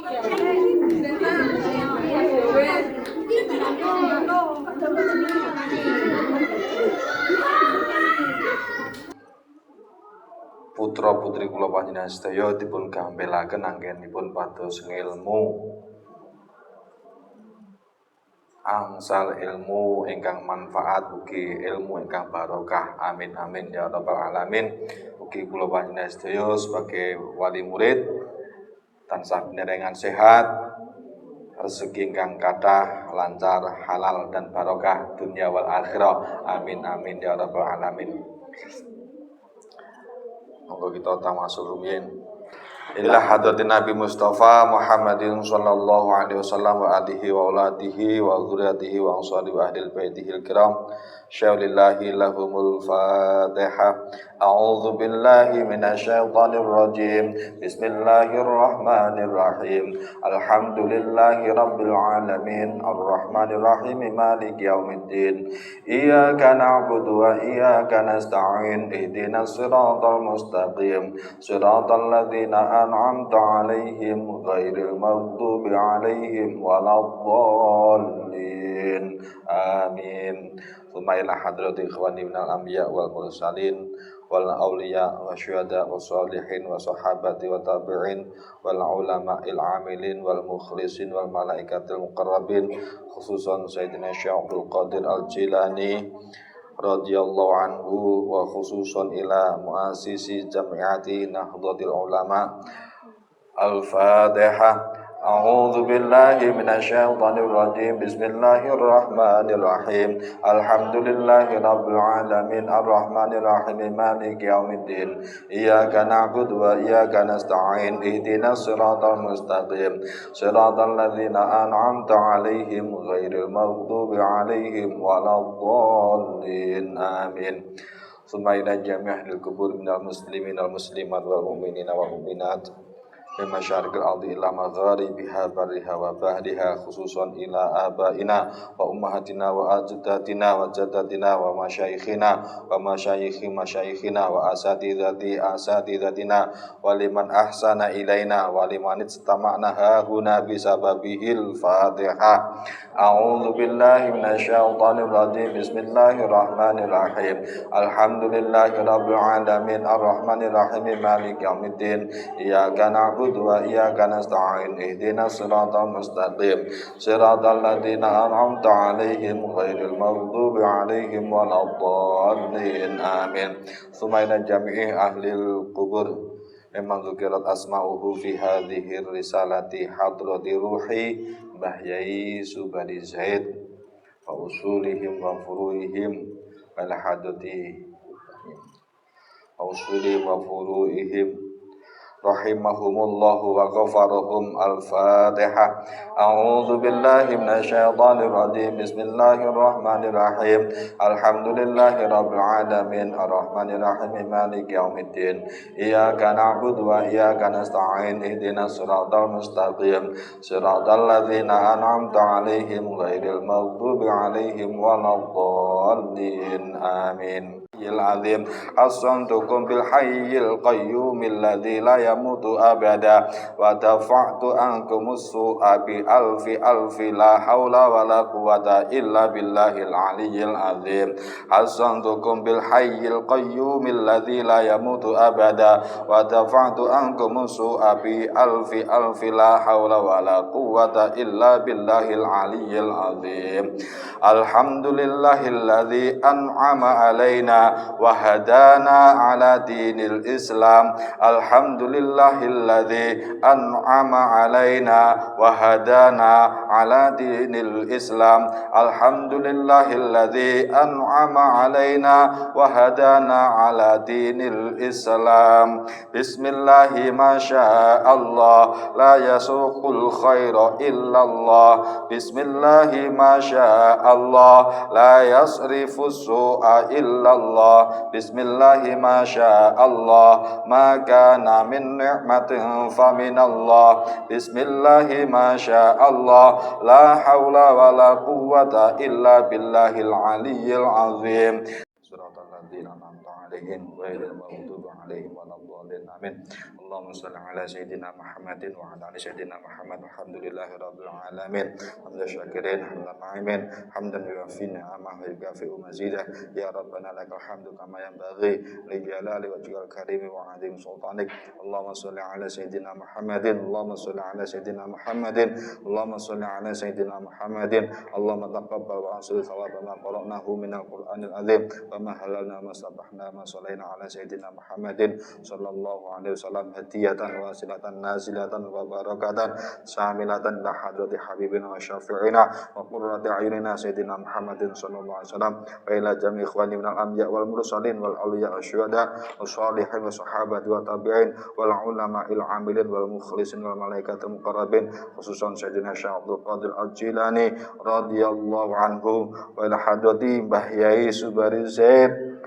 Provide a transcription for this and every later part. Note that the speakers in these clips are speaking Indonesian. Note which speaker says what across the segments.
Speaker 1: Putra putri kula panjenengan sedaya dipun gampelaken anggenipun pados ngilmu angsal ilmu ingkang manfaat ugi ilmu ingkang barokah. Amin amin ya rabbal alamin. Ugi kula panjenengan sedaya sebagai wali murid tansah panjenengan sehat, rezeki ingkang kathah, lancar, halal dan barokah dunia wal akhirah. Amin amin ya rabbal alamin. Monggo kita tamasul rumiyin ila hadratin Nabi Mustafa Muhammadin sallallahu alaihi wasallam wa alihi wa auladihi wa dzurriyyatihi wa ansari wa ahlil baitihil kiram. Syaulillahi lahumul Fatihah. A'udzu billahi minasyaitonir rajim. Bismillahirrahmanirrahim. Alhamdulillahi rabbil alamin arrahmanir rahim maliki yaumiddin. Iyyaka na'budu wa iyyaka nasta'in. Ihdinas siratal mustaqim. Siratal ladzina an'amta 'alaihim ghairil maghdubi 'alaihim waladdallin. Amin. Sumailah hadrati ikhwani minal anbiya wal mursalin wal awliya wa syuhada wa sholihin wa sahabati wa tabi'in wal ulama il amilin wal mukhlisin wal malaikatil muqarrabin, khususan Sayyidina Syekh Abdul Qadir Al-Jilani radhiyallahu anhu wa khususan ila muasisi jami'ati Nahdlatul Ulama. Al-Fatihah. A'udzu billahi minasyaitonir rajim. Bismillahirrahmanirrahim. Alhamdulillahi rabbil alamin arrahmanir rahim maliki yaumiddin. Iyyaka na'budu wa iyyaka nasta'in. Ihdinas siratal mustaqim. Siratal ladzina an'amta 'alaihim ghairil maghdubi 'alaihim waladdallin. Amin. Sumaina jami'il kubur minal muslimin wal muslimat wal mu'minina wal mu'minat min masyariqil ardi ila magharibiha barriha wa bahriha, khususan ila abaina wa ummahatina wa ajdatina wa jaddatina wa masyayikhina wa masyayikhi masyayikhina wa asatidatina wa liman ahsana ilaina wa liman istama'na hahuna bisababihil Fatihah. A'udzu billahi minasyaitonir rajim. Bismillahirrahmanirrahim. Alhamdulillahi rabbil alamin arrahmanir rahim maliki yaumiddin. Iyyaka na'budu wa iyyaka nasta'in. Ihdinas siratal mustaqim. Siratal ladzina an'amta 'alaihim ghairil maghdubi 'alaihim waladdallin. Amin. Sumaina jami'i ahlil qubur memang zukirat asma'uhu fi hadhihi risalati hadrati ruhi Mbah Yai Subadi Zaid wa usulihim wa furuihim wal hadati wa usulihim wa furuihim rahimahumullahu wa ghafarahum. Al-Fatihah. A'udzu billahi minasyaitonir rajim. Bismillahirrahmanirrahim. Alhamdulillahi rabbil alamin arrahmanir rahim maliki yaumiddin. Iyyaka na'budu wa iyyaka nasta'in. Ihdinas siratal mustaqim. Siratal ladzina an'amta 'alaihim ghairil maghdubi 'alaihim waladdallin. Amin. Azim. Assantukum bil hayyil qayyumil ladzi la yamutu abada wa dafa'tu ankumus su'a bi alfi la haula wala quwwata illa billahil aliyyil azim. Assantukum bil hayyil qayyumil ladzi la yamutu abada wa dafa'tu ankumus su'a bi alfi la haula wala quwwata illa billahil aliyyil azim. Alhamdulillahilladzi an'ama alaina wa hadana ala dinil Islam. Alhamdulillahilladzi an'ama alaina wa hadana ala dinil Islam. Alhamdulillahilladzi an'ama alaina wa hadana ala dinil Islam. Bismillahi masyaallah la yasuqul khaira illallah. Bismillahi masyaallah la yasrifus su'a illallah. Bismillahi masyaallah ma kana min ni'matin faminallah. Bismillahi masyaallah la haula wala quwwata illa billahil aliyyil azim. Suratul ladzina an'amta 'alaihim ghairil maghdubi 'alaihim waladdallin. Amin. Allahumma shalli ala sayyidina Muhammadin wa ala ali sayyidina Muhammad. Alhamdulillahirabbil alamin. Hamdan syakirin, hamdan na'imin, hamdan yuwafi ni'amah wa yukafi'u mazidah. Ya Rabbana lakal hamdu kama yanbaghi li jalali wajhikal karim wa 'azim sultanik. Allahumma shalli ala sayyidina Muhammadin. Allahumma shalli ala sayyidina Muhammadin. Allahumma shalli ala sayyidina Muhammadin. Allahumma taqabbal wa ansil thawaba ma qara'nahu minal Qur'anil azim wa ma halalna ma sabahna ma shallaina ala sayyidina Muhammadin sallallahu alaihi wasallam hadiyatan wasilatan nazilatan wa barakatan syamilatan la hadrati habibina wa syafi'ina wa qurrati a'yunina sayyidina Muhammadin sallallahu alaihi wasallam wa ila jami' ikhwani minal anbiya wal mursalin wal awliya wasyuhada wassalihin wa sahabati wa tabi'in wal ulama'il amilin wal mukhlisin wal malaikatil muqarrabin khususan sayyidina Syekh Abdul Qadir Al-Jilani radhiyallahu anhu wa ila hadrati Mbah Yai Subari Zaid.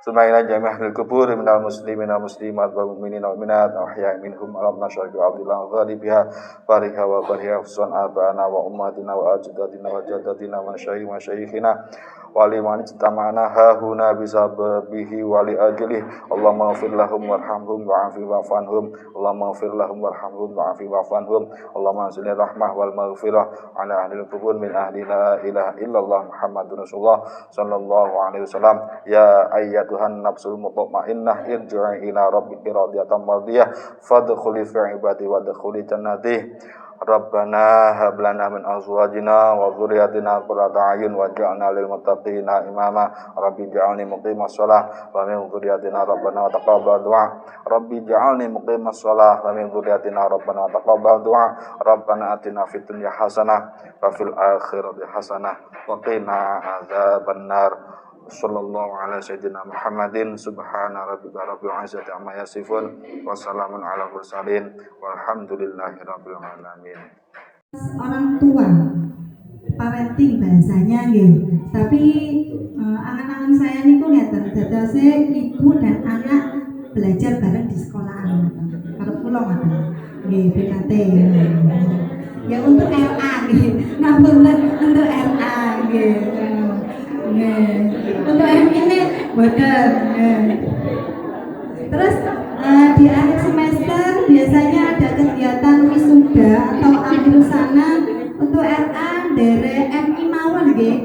Speaker 1: Sumaila jami'ahul kubur minal muslimin wal muslimat wal mu'minin wal mu'minat ahya'i minhum alam nasyarku abdillah ghalibiha fariha wa bariha fusan abana wa ummatina wa ajdatina wa jadatina wa syayikhina wali man istama'na hahuna bisababihi wali ajlih Allahumma ighfir lahum warhamhum wa'afi wa'fanhum Allahumma ighfir lahum warhamhum wa'afi wa'fanhum Allahumma anzil rahmah wal maghfirah ala ahlil qubur min ahli la ilaha illallah Muhammadur Rasulullah sallallahu alaihi wasallam. Ya ayyatuhan nafsul mutmainnah irji'i ila rabbiki radiyatan mardiyah fadkhuli fi ibadi wadkhuli jannati. Rabbana hab lana min azwajina wa dhurriyyatina qurrata a'yun waj'alna lil muttaqina imama. Rabbi ij'alni muqimas shalah wa min dhurriyyatina rabbana taqabbal du'a. Rabbi ij'alni muqimas shalah wa min dhurriyyatina rabbana taqabbal du'a. Rabbana atina fid dunya hasanah wa fil akhirati hasanah wa qina adzabannar. Sallallahu ala sayyidina Muhammadin subhana rabbika rabbil izzati amma yasifun wa salamun ala mursalin walhamdulillahi rabbil alamin.
Speaker 2: Orang tua parenting bahasanya nggih. Tapi angan-angan saya niku ngeten, dadose ibu dan anak belajar bareng di sekolahan. Kalau kula ngoten. Nggih, BKT. Ya untuk RA nggih. Ngapunten untuk RA nggih. Untuk ini boten. Terus di akhir semester biasanya ada kegiatan wisuda atau akhir sana untuk RA dari MI mawon nggih.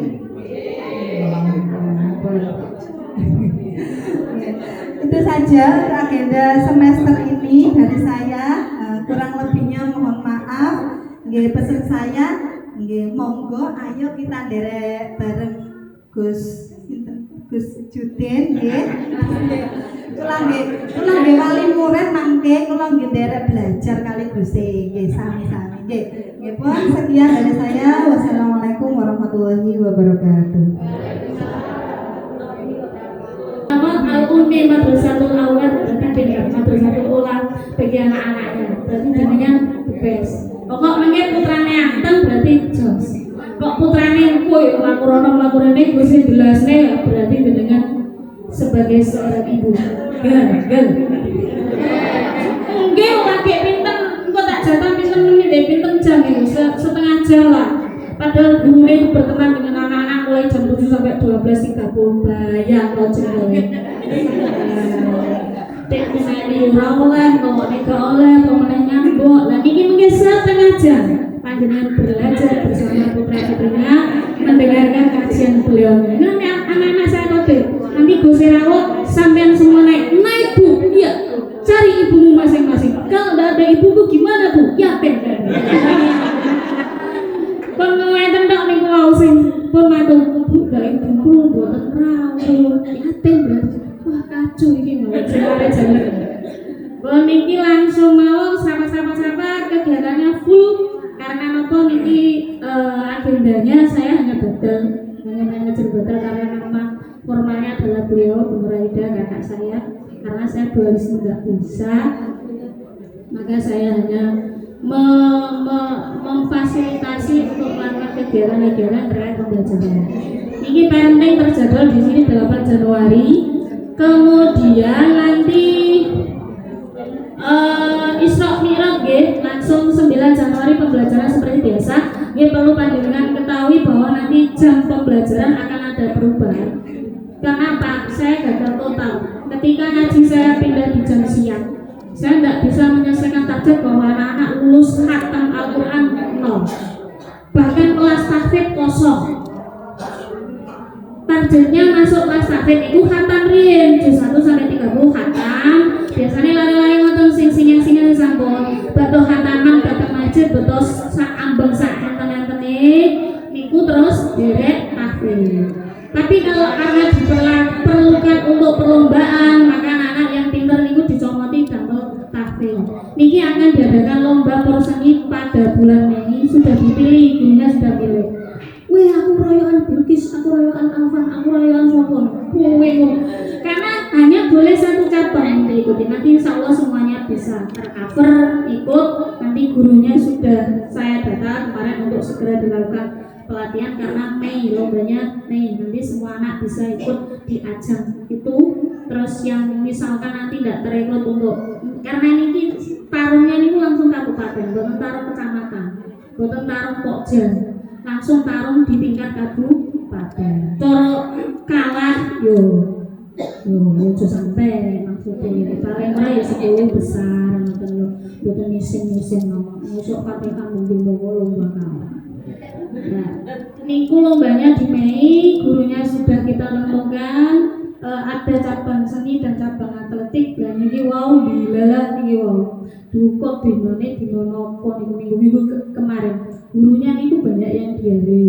Speaker 2: Itu saja agenda semester ini dari saya. Kurang lebihnya mohon maaf. Nggih, pesan saya nggih monggo ayo kita nderek bareng Gus Judin nggih. Kula nggih wali murid mangke kula nggih nderek belajar kali Gus nggih sami-sami nggih. Nggih pun sekian dari saya. Wassalamualaikum warahmatullahi wabarakatuh.
Speaker 3: Al-Ummi Madrasatul Awal berarti dengan Madrasatul Ula bagi anak-anaknya berarti jenengan the best. Pokok mengen putrane anteng berarti jos. Kok putrane kuwi lakurono gue sing jelasne berarti jenengan sebagai seorang ibu. Gel. Nggih lagi pinten engko tak jatah pinten menit pinten jam iki setengah jam lah. Padahal gurune berteman dengan anak-anak mulai jam 7 sampai 12.30. Bayang lo jenenge. Tek menani ora oleh, ngomongnya gak oleh, ngomongnya nyambuk. Lah ini mungkin setengah jam panjenengan belajar bersama putra-putrinya, mendengarkan kajian beliau. Nah, anak-anak saya tadi, nanti Gus Rawat sampean semua naik Bu, iya. Cari ibumu masing-masing. Kalau tidak ada ibuku gimana Bu? Yatim. Pengaweten tok niku wau sing pun matur Bu, gak ibuku mboten rawuh. Yatim berarti. Wah, kacau iki lho, jelek. Bon niki langsung mau sama-sama kegiatannya full karena napa niki agendanya saya hanya manajer batal karena memang formalnya adalah beliau Bu Raida kakak saya. Karena saya dualisme nggak bisa, maka saya hanya memfasilitasi untuk melakukan kegiatan-kegiatan terkait pembelajaran. Ini parenting terjadwal di sini 8 Januari. Kemudian nanti Isra Mi'raj langsung 9 Januari pembelajaran seperti biasa. Perlu panjenengan ketahui bahwa nanti jam pembelajaran akan ada perubahan. Kenapa? Saya gagal total. Ketika ngaji saya pindah di jam siang. Saya tidak bisa menyelesaikan target bahwa anak-anak lulus khatam Al-Quran 0. Bahkan kelas tahfidz kosong. Targetnya masuk kelas tahfidz itu khatam riyen juz 1 sampai 30 khatam. Biasanya lari-lari ngoten sing sampun. Betul khataman datang masjid betul ambeng sak enten-entene niku terus derek tahfidz. Tapi kalau karena diperlukan untuk perlombaan, maka anak-anak yang pintar niku dicomoti damel tahfidz. Niki akan diadakan lomba porseni pada bulan Mei, sudah dipilih, gurunya sudah pilih. Wih, aku royokan Bilqis, aku royokan Alfan, aku royokan Sopon. Karena hanya boleh satu cabang yang diikuti. Nanti insya Allah semuanya bisa tercover, ikut. Nanti gurunya sudah saya data kemarin untuk segera dilakukan pelatihan karena Mei, lombanya Mei. Nanti semua anak bisa ikut di ajang itu. Terus yang misalkan nanti tidak terekrut untuk, karena ini tarungnya ini langsung kabupaten, bukan tarung kecamatan, bukan tarung pokja, langsung tarung di tingkat kabupaten. Coro kalah yo sampai maksudnya paling ora ya 10 besar bukan misin masuk Fatihah mungkin lomba kalah. Nah, niku lombanya di Mei, gurunya sudah kita tentukan. Ada cabang seni dan cabang atletik. Dan ini wow bila ini wow dukot dinone dinonopo minggu kemarin gurunya itu banyak yang diare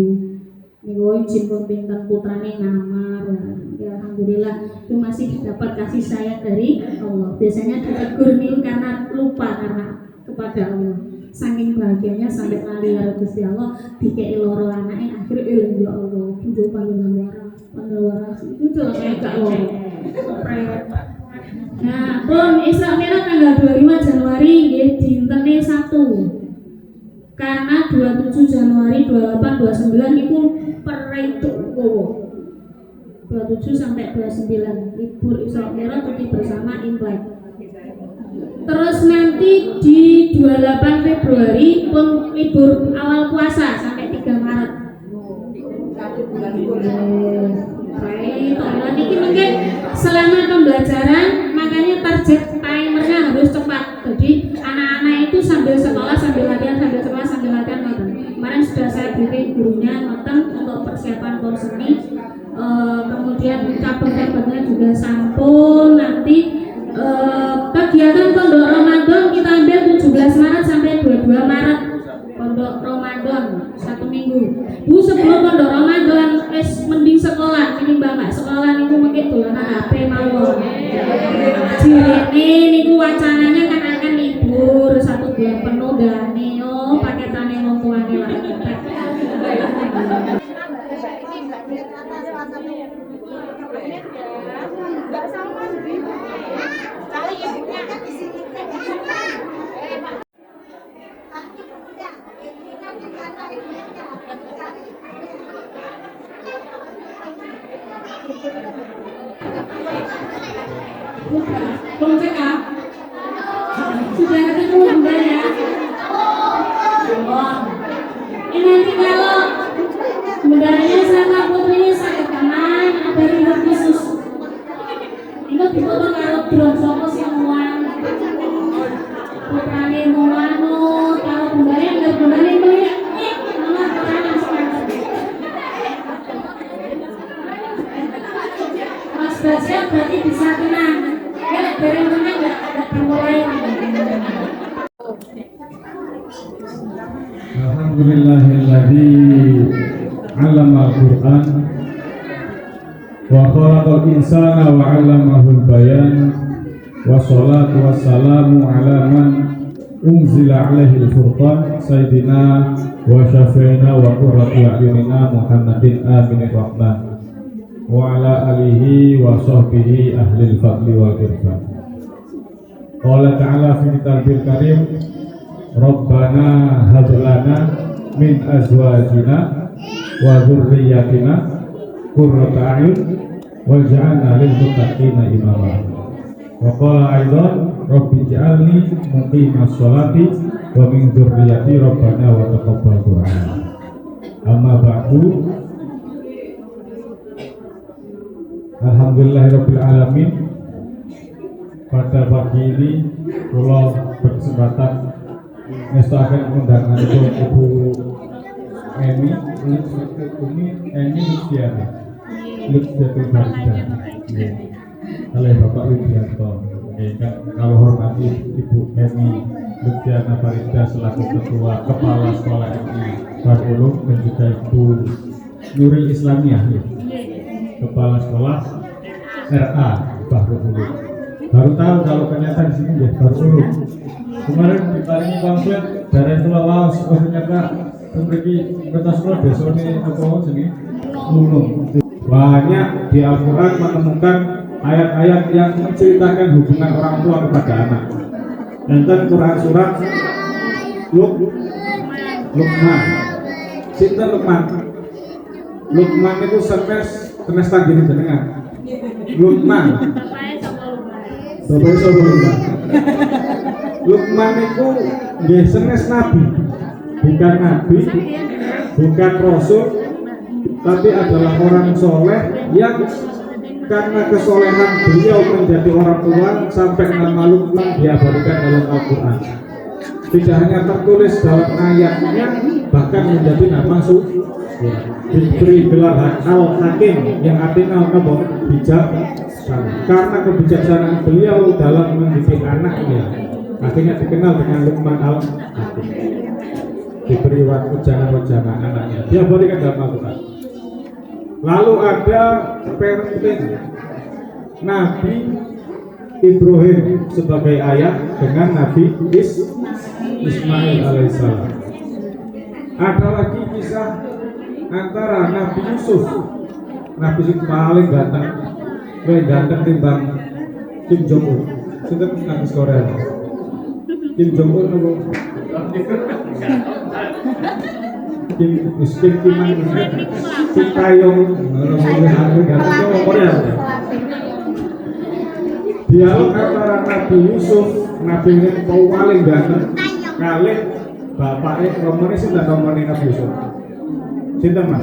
Speaker 3: niku izin pemerintahan putrane ngamar. Ya alhamdulillah itu masih dapat kasih sayang dari Allah. Biasanya ditegur nih karena lupa karena kepada Allah. Saking bahagianya sampai lali karo Gusti Allah dikei loro anake akhirnya ya Allah hidup waras itu jelas gak loro. Nah, pun Isra Mi'raj tanggal 25 Januari nggih dintene 1. Karena 27 Januari 28 29 itu peritu 27 sampai 29 libur Isra Mi'raj cuti bersama Imlek. Terus nanti di 28 Februari pun libur awal puasa sampai 3 Maret. Baik, ini mungkin selama pembelajaran makanya target timernya harus cepat. Jadi anak-anak itu sambil sekolah sambil latihan, sambil sekolah sambil latihan nonton. Kemarin sudah saya briefing gurunya nonton untuk persiapan porseni. Kemudian cabang-cabangnya juga sampun. Nanti kegiatan pondok Ramadan kita ambil 17 Maret sampai 22 Maret. Pondok Ramadan 1 minggu. Bu sebelum pondok Ramadan mending sekolah ini Mbak sekolah niku mengke dolanan HP mawon. Jirene niku wacananya kan akan libur 1 bulan penuh gane yo paketane wong tuane lah. Mbak Salman kali ibunya kan di sini. Sudah ketemu Bunda ya. Ini nanti kalau bendaranya sama putrinya sakit kanan ada ribet khusus. Itu dipoto karo drone sapa sing muan. Putrane muanu kalau bundanya enggak bundanya melihat. Mama putranya semangat. Mas Basya berarti bisa tenang. Ya, dari mana enggak dimulai.
Speaker 4: Alhamdulillahilladzi 'allama al-Qur'an wa khalaqal insana wa 'allamahul bayan wa sholatu wassalamu ala man unzila 'alaihi al-furqan sayyidina wa syafi'ina wa qurratu a'yunina Muhammadin aminir rahman wa ala alihi wa sahbihi ahlil fadli wal irfan. Qala ta'ala fi kitabil karim Rabbana hab lana min azwajina wa dzurriyyatina qurrata a'yun waj'alna lil muttaqina imama. Wa qala aidan rabbi ij'alni muqimas sholati wa min dzurriyyati rabbana wa taqabbal du'a. Amma ba'du. Alhamdulillahirabbil alamin. pada pagi ini kula berkesempatan ngestakaken undangan Ibu Emi Luciana Luciatul Barida oleh Bapak Widianto. Kalau hormati Ibu Emi Luciana Farida selaku Ketua Kepala Sekolah MI Darul Ulum dan juga Ibu Nuril Islamiyah Kepala Sekolah RA Darul Ulum. Baru tahu kalau ternyata di sini ya Darul Ulum. Kemarin diparingi pamflet dari Sulawesi, ternyata memiliki kota sekolah desone apa jenenge Ulum. Banyak di Al-Quran menemukan ayat-ayat yang menceritakan hubungan orang tua kepada anak. Tentang Quran surat Luqman. Sinten Luqman? Luqman itu sanes tanggine jenengan. Luqman. Bapak Luqman. Luqman itu nggih sanes nabi. Bukan nabi, bukan rasul, tapi adalah orang soleh yang karena kesolehan beliau menjadi orang tua sampai nama Luqman diabadikan dalam Al-Quran. Tidak hanya tertulis dalam ayatnya, bahkan menjadi nama diberi gelar Al-Hakim yang artinya apa? Bijak. Karena kebijaksanaan beliau dalam mendidik anaknya, akhirnya dikenal dengan Luqman Al-Hakim. Diberi ujangan-ujangan anaknya, diabadikan dalam Al-Quran. Lalu ada parenting Nabi Ibrahim sebagai ayah dengan Nabi Ismail alaihissalam. Ada lagi kisah antara Nabi Yusuf, Nabi Yusuf paling ganteng timbang Kim Jong Un. Sudah Nabi Korea. Kim Jong Un Kim Taeyong dialog antara Nabi Yusuf, Nabi ini paling ganteng kali bapaknya nomornya sudah nomornya Nabi Yusuf. Cinta mas,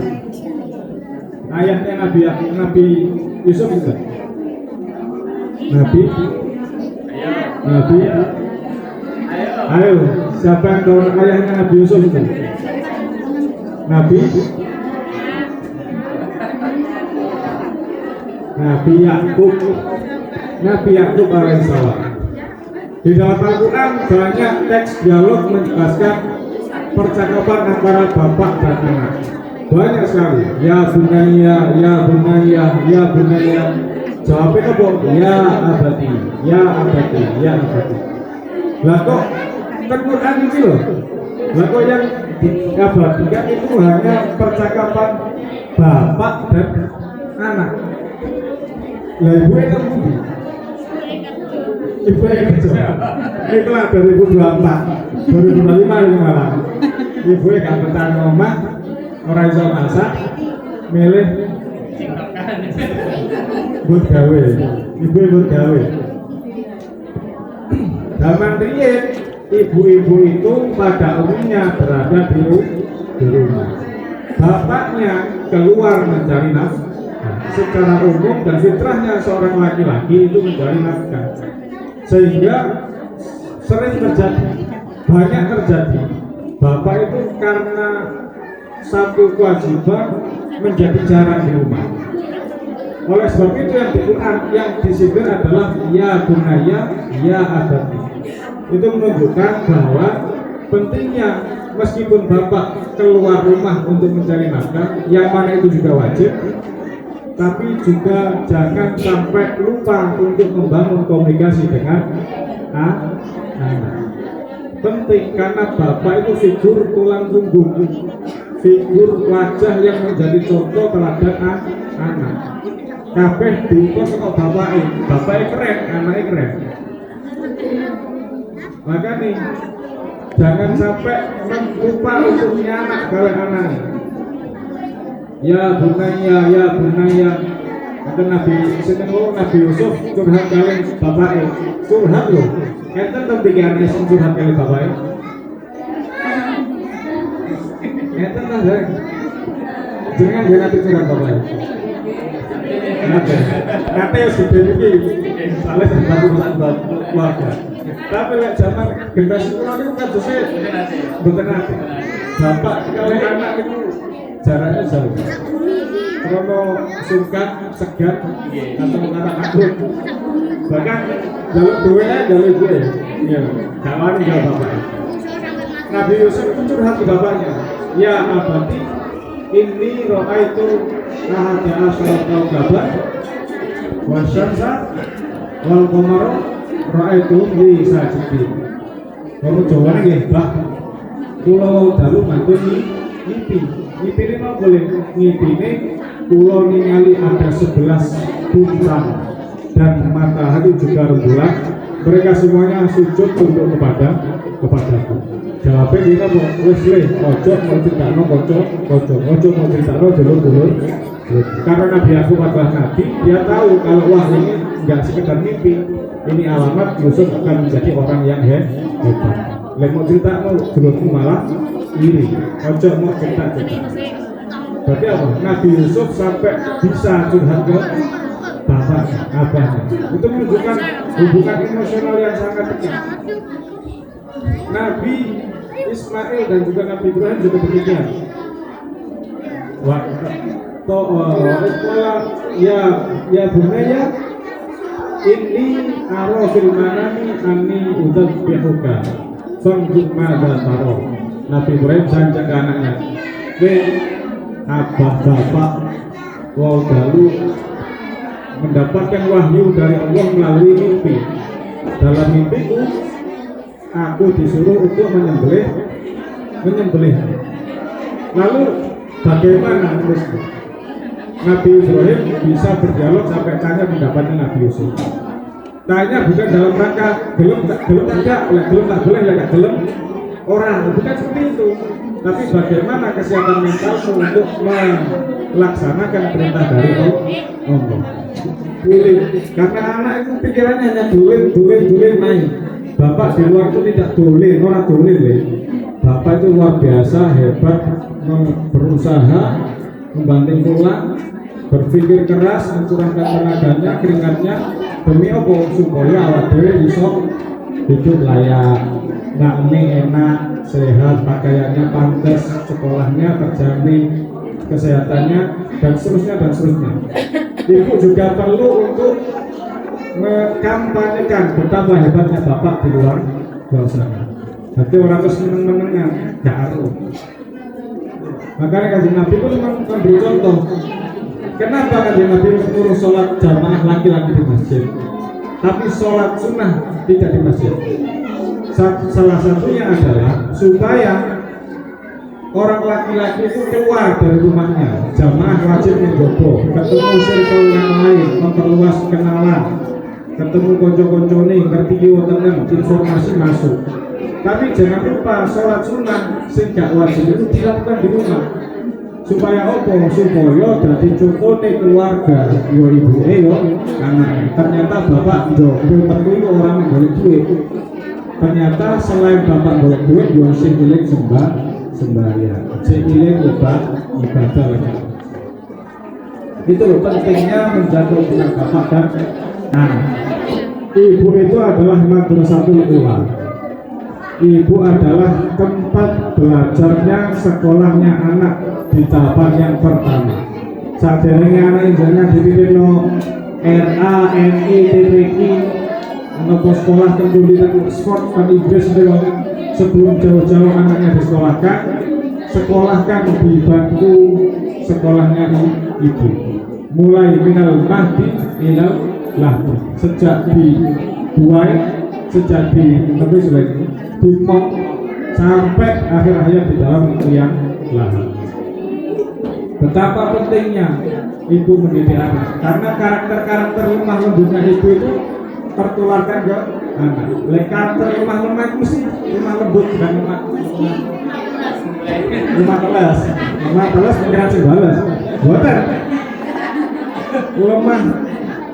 Speaker 4: ayahnya Nabi Yusuf itu Nabi. Ayo, siapa yang tahu ayahnya Nabi Yusuf itu? Nabi Yakub alaihissalam. Di dalam Al-Quran banyak teks dialog menjelaskan percakapan antara bapak dan anak. Banyak sekali. Ya bunaya, ya bunaya, ya bunaya. Jawabnya apa? Ya abadi, ya abadi, ya abadi. Lah kok Al-Quran itu loh. Lah kok yang diabadikan itu hanya percakapan bapak dan anak. Lah ibu kan budi. Ibu yang kerja. Itulah 2024, 2025 ini malah. Ibu yang gak betah ngomong, orang iso masak, milih buat gawe. Ibu buat gawe. Zaman riyen ibu-ibu itu pada umumnya berada di rumah. Bapaknya keluar mencari nafkah. Secara umum dan fitrahnya seorang laki-laki itu mencari nafkah. Sehingga sering terjadi, banyak terjadi. Bapak itu karena satu kewajiban menjadi jarang di rumah. Oleh sebab itu yang di Quran yang disebut adalah ya bunaya, ya abadi. Itu menunjukkan bahwa pentingnya meskipun bapak keluar rumah untuk mencari nafkah, yang mana itu juga wajib, tapi juga jangan sampai lupa untuk membangun komunikasi dengan anak. Penting karena bapak itu figur tulang punggung, figur wajah yang menjadi contoh teladan anak. Kabeh diutus kok bapaknya keren, anaknya keren. Maka nih jangan sampai lupa untuk punya anak kalau anak. Ya bunaya. Kata Nabi Yusuf curhat kali bapaknya, curhat loh. Enten tuh pikirannya curhat kali bapaknya. Enten lah deh. Jangan dia nanti curhat bapaknya. Nate ya sudah ini misalnya tentang urusan keluarga. Tapi lek zaman generasi kuno itu kan justru bukan nanti. Bapak kalau anak itu jaraknya jauh. Krono sungkan, segan, atau kata takut. Bahkan jalur gue, ya, kawan gak bapak. Nabi Yusuf itu curhat ke bapaknya. Ya abadi, ini roa itu rahada asal kau kabar, wasyamsa wal komaro roa itu bisa jadi. Kamu Jawa nih, Pak. Pulau dalu mantun ngipi ini mau boleh ngipi ini. Pulau ningali ada 11 bintang dan matahari juga rembulan. Mereka semuanya sujud tunduk kepadaku. Jawabnya dia mau wes ojo mau cerita ojo mau cerita dulur. Karena Nabi aku adalah Nabi, dia tahu kalau wah ini nggak sekedar mimpi, ini alamat Yusuf akan menjadi orang yang hebat. Lek mau cerita dulurku malah iri. Ojo mau cerita. Berarti apa? Nabi Yusuf sampai bisa curhat ke bapaknya, abahnya. Itu menunjukkan hubungan emosional yang sangat dekat. Nabi Ismail dan juga Nabi Ibrahim juga demikian. Ya bunaya ini aro fil manami anni udzabbihuka fanzur madza taro. Nabi Ibrahim sanjak ke anaknya, abah bapak dalu mendapatkan wahyu dari Allah melalui mimpi. Dalam mimpiku aku disuruh untuk menyembelih. Lalu bagaimana terus Nabi Ibrahim bisa berdialog sampai tanya pendapatnya Nabi Yusuf? Tanya bukan dalam rangka belum tak boleh gelem orang, bukan seperti itu. Tapi bagaimana kesiapan mentalmu untuk melaksanakan perintah dari Allah. Karena anak itu pikirannya hanya duit main. Bapak di luar itu tidak orang dolen. Bapak itu luar biasa hebat, berusaha membanting tulang, berpikir keras, mencurahkan tenaganya, keringatnya demi apa supaya awak dhewe iso hidup layak, enak, sehat, pakaiannya pantas, sekolahnya terjamin, kesehatannya dan seterusnya. Ibu juga perlu untuk mengkampanyekan betapa hebatnya bapak di luar sana. Jadi orang itu seneng-senengan, gak harus. Makanya Kanjeng Nabi pun memberi contoh. Kenapa Kanjeng Nabi menyuruh sholat jamaah laki-laki di masjid, tapi sholat sunnah tidak di masjid? Salah satunya adalah supaya orang laki-laki itu keluar dari rumahnya. Jamaah wajib menggopo, ketemu circle yang lain, memperluas kenalan, ketemu konco-konco nih, ngerti informasi masuk. Tapi jangan lupa sholat sunnah sehingga wajib itu dilakukan di rumah. Supaya apa? Supaya jadi contoh keluarga, yo ibu yo anak. Ternyata bapak metu orang golek duit. Ternyata selain bapak golek duit, yo sing golek sembahyang, sing golek ibadah lagi. Itu loh pentingnya menjaga hubungan bapak dan anak. Ibu itu adalah madrasatul ula. Ibu adalah tempat belajarnya, sekolahnya anak di tahapan yang pertama. Saderenge anak jenengan dipimpin RA, NI, TPQ, atau sekolah tentu di Oxford dan Inggris sebelum jauh-jauh anaknya sekolahkan dibantu sekolahnya ibu. Mulai minal mahdi minal lahdi, sejak dibuai, sejak dumong sampai akhir hayat di dalam liang lahat. Betapa pentingnya ibu mendidik anak, karena karakter lemah lembutnya ibu itu tertularkan ke anak. Karakter lemah itu mesti lemah lembut dan lemah telas pengiran sing balas. Boten. Lemah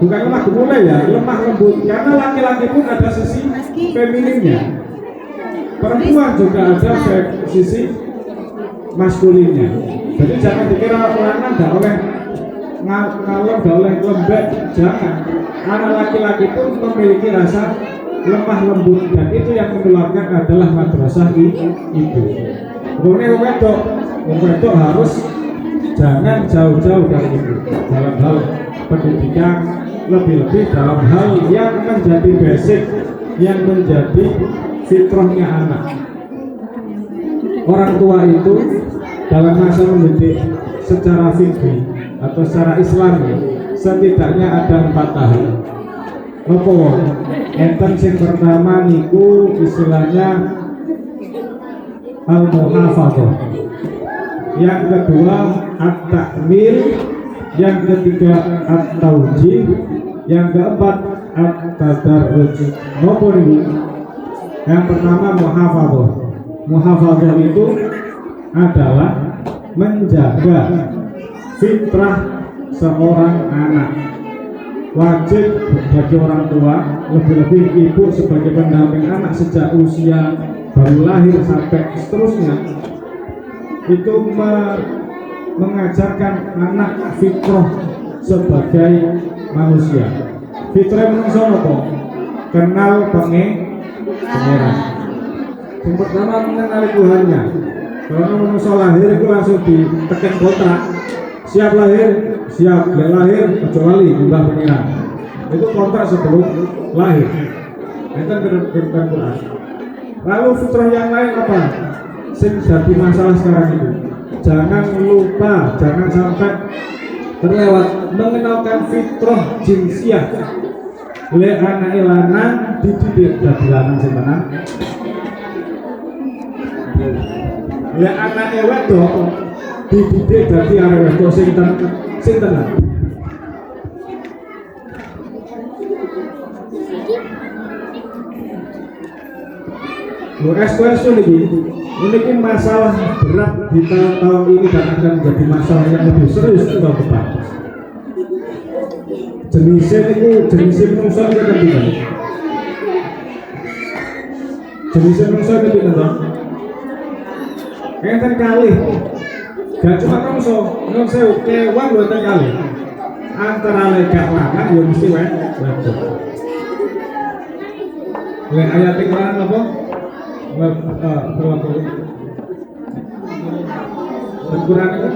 Speaker 4: bukan lemah gemulai ya, lemah lembut. Karena laki-laki pun ada sisi femininnya, perempuan juga ada sisi maskulinnya. Jadi jangan dikira orang tidak oleh ngalor, tidak oleh lembek, jangan. anak laki-laki pun memiliki rasa lemah lembut, dan itu yang menularkan adalah madrasah ibu. Kemudian wong wedok harus jangan jauh-jauh dari ibu dalam hal pendidikan, lebih-lebih dalam hal yang menjadi basic, yang menjadi fitrahnya anak. Orang tua itu dalam masa mendidik secara fikih atau secara Islami setidaknya ada 4 tahap. Apa wong? Enten sing pertama niku istilahnya al-muhafadzah. Yang kedua at-takmil, yang ketiga at-taujih, yang keempat at-tadarruj. Napa niku? Yang pertama muhafadzah. Muhafadzah itu adalah menjaga fitrah seorang anak. Wajib bagi orang tua, lebih-lebih ibu sebagai pendamping anak sejak usia baru lahir sampai seterusnya, itu mengajarkan anak fitrah sebagai manusia. Fitrah manusia apa? Kenal pangeran. Yang pertama mengenali Tuhannya. Kalau manusia lahir itu langsung ditekan kontrak. Siap lahir, siap gak lahir kecuali jumlah pengiran. Itu kontrak sebelum lahir. Itu ketentuan Quran. Lalu fitrah yang lain apa? Sing jadi masalah sekarang itu. Jangan lupa, jangan sampai terlewat mengenalkan fitrah jinsiah. Le anak lanang dididik dadi lanang sing tenan. Le anak wedok dididik dadi arek wedok sing tenan. SOS ini masalah berat di tahun ini dan akan menjadi masalah yang lebih serius di tahun depan. Jenisnya manusia itu kan tidak. Jenisnya manusia itu tidak. Enten kali, gak cuma manusia kewan loh enten kali. Antara legak lanang ya mesti wedok. Lek ayat Quran apa? Al-Quran itu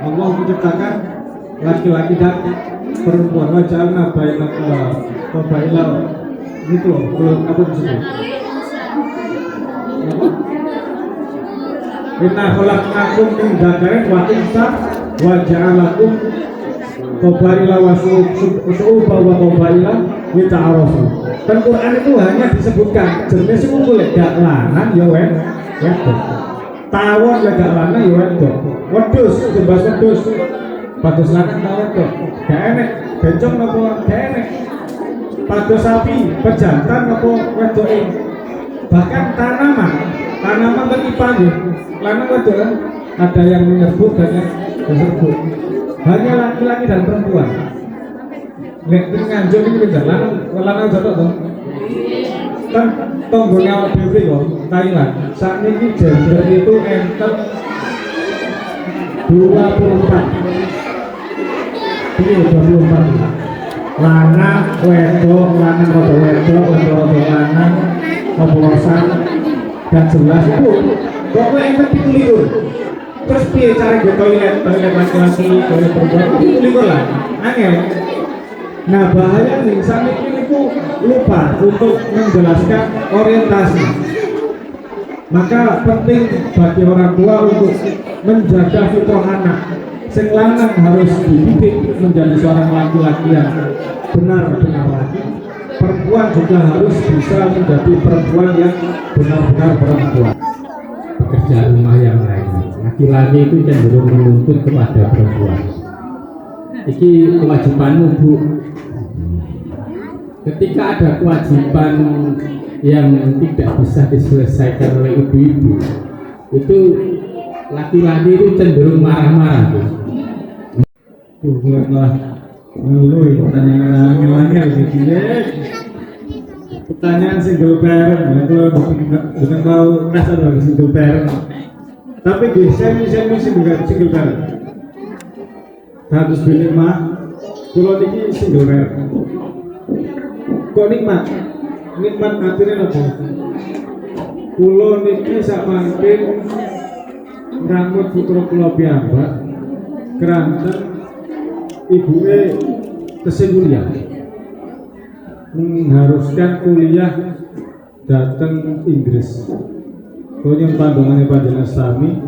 Speaker 4: Allah menciptakan laki-laki dan perempuan. Wajalna bainal itu belum apa disebut. Inna khalaqnakum min dzakarin wa unsa wa ja'alakum qabaila wa syu'uban wa qabaila lita'arafu. Dan Quran itu hanya disebutkan jenis itu gak lanang ya wedok. Tawon gak lanang ya wedok. Wedhus jembas wedhus. Pados lanang ta wedok. Gak enek bencong apa gak enek. Pados sapi pejantan apa wedoke. Bahkan tanaman kan IPA lanang wedok kan ada yang menyebut dan yang disebut. Hanya laki-laki dan perempuan. Nek nganjur iki beda lanang jodoh to. Kan tonggone awak dhewe kok Thailand. Sakniki gender itu enten 24. Ini 24. Lanang, wedok, lanang rada wedok, rada lanang, oplosan dan jelas itu. Pokoknya enten 17. Terus piye cara gue toilet laki-laki, toilet perempuan 17 lah. Angel. Nah bahaya nih, sampai ini lupa untuk menjelaskan orientasi. Maka penting bagi orang tua untuk menjaga fitrah anak. Sing lanang harus dididik menjadi seorang laki-laki yang benar-benar laki. Perempuan juga harus bisa menjadi perempuan yang benar-benar perempuan. Pekerjaan rumah yang lain, laki-laki itu cenderung menuntut kepada perempuan. Iki kewajibanmu Bu. Ketika ada kewajiban yang tidak bisa diselesaikan oleh ibu-ibu, itu laki-laki itu cenderung marah-marah. Pertanyaan single parent, kalau bukan tahu rasa dari single parent, tapi di semi single parent. Harus pilih mah, kalau ini single parent. Kok nikmat? Nikmat artinya apa? Kulo niki sak mangkin ngramut putra kula piyambak keranten ibuke tesih kuliah. Mengharuskan kuliah datang Inggris. Kau yang pandangannya panjenengan sami,